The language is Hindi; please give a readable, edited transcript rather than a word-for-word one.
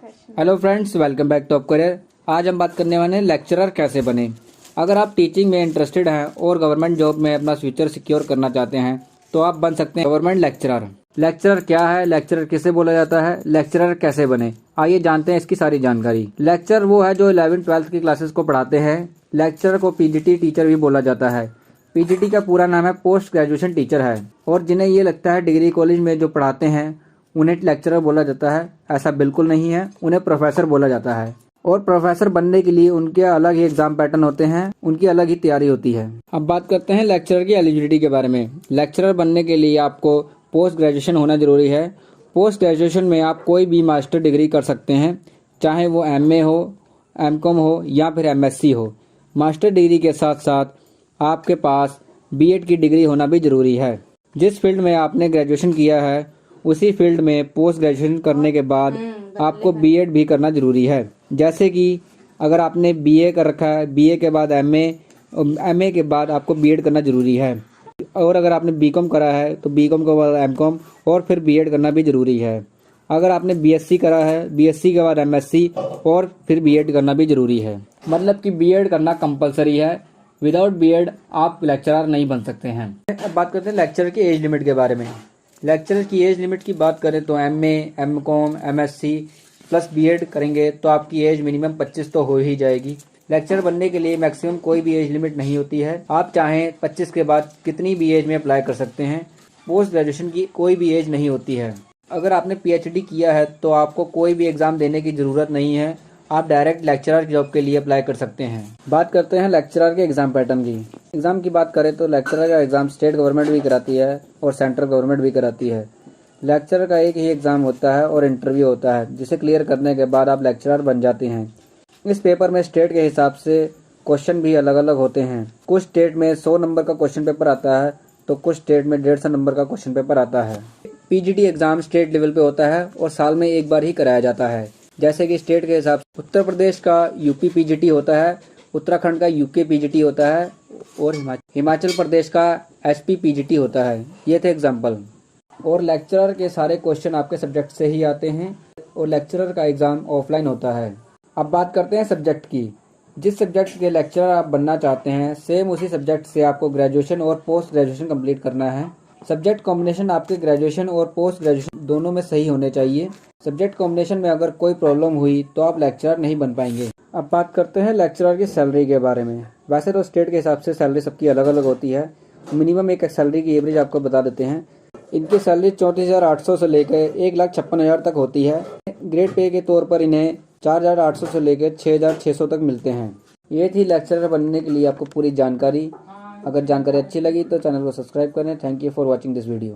Hello friends, welcome back top career. आज हम बात करने वाले हैं लेक्चरर कैसे बने। अगर आप टीचिंग में इंटरेस्टेड हैं और गवर्नमेंट जॉब में अपना फ्यूचर सिक्योर करना चाहते हैं तो आप बन सकते हैं गवर्नमेंट लेक्चरर। लेक्चरर क्या है, लेक्चरर किसे बोला जाता है, लेक्चरर कैसे बने, आइए जानते हैं इसकी सारी जानकारी। लेक्चरर वो है जो 11th-12th की क्लासेस को पढ़ाते हैं। लेक्चरर को पीजीटी टीचर भी बोला जाता है। पीजीटी का पूरा नाम है पोस्ट ग्रेजुएशन टीचर है। और जिन्हें ये लगता है डिग्री कॉलेज में जो पढ़ाते हैं उन्हें लेक्चरर बोला जाता है, ऐसा बिल्कुल नहीं है, उन्हें प्रोफेसर बोला जाता है। और प्रोफेसर बनने के लिए उनके अलग ही एग्जाम पैटर्न होते हैं, उनकी अलग ही तैयारी होती है। अब बात करते हैं लेक्चरर की एलिजिबिलिटी के बारे में। लेक्चरर बनने के लिए आपको पोस्ट ग्रेजुएशन होना जरूरी है। पोस्ट ग्रेजुएशन में आप कोई भी मास्टर डिग्री कर सकते हैं, चाहे वो एमए हो, एमकॉम हो या फिर एमएससी हो। मास्टर डिग्री के साथ साथ आपके पास बीएड की डिग्री होना भी जरूरी है। जिस फील्ड में आपने ग्रेजुएशन किया है उसी फील्ड में पोस्ट ग्रेजुएशन करने के बाद आपको बीएड भी करना जरूरी है। जैसे कि अगर आपने बीए कर रखा है, बीए के बाद एमए के बाद आपको बीएड करना जरूरी है। और अगर आपने बीकॉम करा है तो बीकॉम के बाद एमकॉम और फिर बीएड करना भी जरूरी है। अगर आपने बीएससी करा है, बीएससी के बाद एमएससी और फिर बीएड करना भी जरूरी है। मतलब कि बीएड करना कंपलसरी है। विदाउट बीएड आप लेक्चरर नहीं बन सकते हैं। अब बात करते हैं लेक्चरर की एज लिमिट के बारे में। लेक्चरर की एज लिमिट की बात करें तो MA, M Com, MSc plus B Ed करेंगे तो आपकी एज मिनिमम 25 तो हो ही जाएगी। लेक्चरर बनने के लिए मैक्सिमम कोई भी एज लिमिट नहीं होती है। आप चाहें 25 के बाद कितनी भी एज में अप्लाई कर सकते हैं। पोस्ट ग्रेजुएशन की कोई भी एज नहीं होती है। अगर आपने पीएचडी किया है तो आपको कोई भी एग्जाम देने की जरूरत नहीं है, आप डायरेक्ट लेक्चरर जॉब के लिए अप्लाई कर सकते हैं। बात करते हैं लेक्चरर के एग्जाम पैटर्न की। एग्जाम की बात करें तो लेक्चरर का एग्जाम स्टेट गवर्नमेंट भी कराती है और सेंट्रल गवर्नमेंट भी कराती है। लेक्चरर का एक ही एग्जाम होता है और इंटरव्यू होता है, जिसे क्लियर करने के बाद आप लेक्चरर बन जाते हैं। इस पेपर में स्टेट के हिसाब से क्वेश्चन भी अलग अलग होते हैं। कुछ स्टेट में 100 नंबर का क्वेश्चन पेपर आता है तो कुछ स्टेट में 150 नंबर का क्वेश्चन पेपर आता है। पीजीटी एग्जाम स्टेट लेवल पे होता है और साल में एक बार ही कराया जाता है। जैसे कि स्टेट के हिसाब से उत्तर प्रदेश का यूपी पीजीटी होता है, उत्तराखंड का यूके पीजीटी होता है और हिमाचल प्रदेश का एसपी पीजीटी होता है। ये थे एग्जाम्पल। और लेक्चरर के सारे क्वेश्चन आपके सब्जेक्ट से ही आते हैं और लेक्चरर का एग्जाम ऑफलाइन होता है। अब बात करते हैं सब्जेक्ट की। जिस सब्जेक्ट के लेक्चरर आप बनना चाहते हैं सेम उसी सब्जेक्ट से आपको ग्रेजुएशन और पोस्ट ग्रेजुएशन कंप्लीट करना है। सब्जेक्ट कॉम्बिनेशन आपके ग्रेजुएशन और पोस्ट ग्रेजुएशन दोनों में सही होने चाहिए। सब्जेक्ट कॉम्बिनेशन में अगर कोई प्रॉब्लम हुई तो आप लेक्चरर नहीं बन पाएंगे। अब बात करते हैं लेक्चरर की सैलरी के बारे में। वैसे तो स्टेट के हिसाब से सैलरी सबकी अलग अलग होती है। मिनिमम एक सैलरी की एवरेज आपको बता देते हैं। इनकी सैलरी 34,800 से लेकर 1,56,000 तक होती है। ग्रेड पे के तौर पर इन्हें 4,800 से लेकर 6,600 तक मिलते हैं। ये थी लेक्चरर बनने के लिए आपको पूरी जानकारी। अगर जानकारी अच्छी लगी तो चैनल को सब्सक्राइब करें। Thank you for watching this video.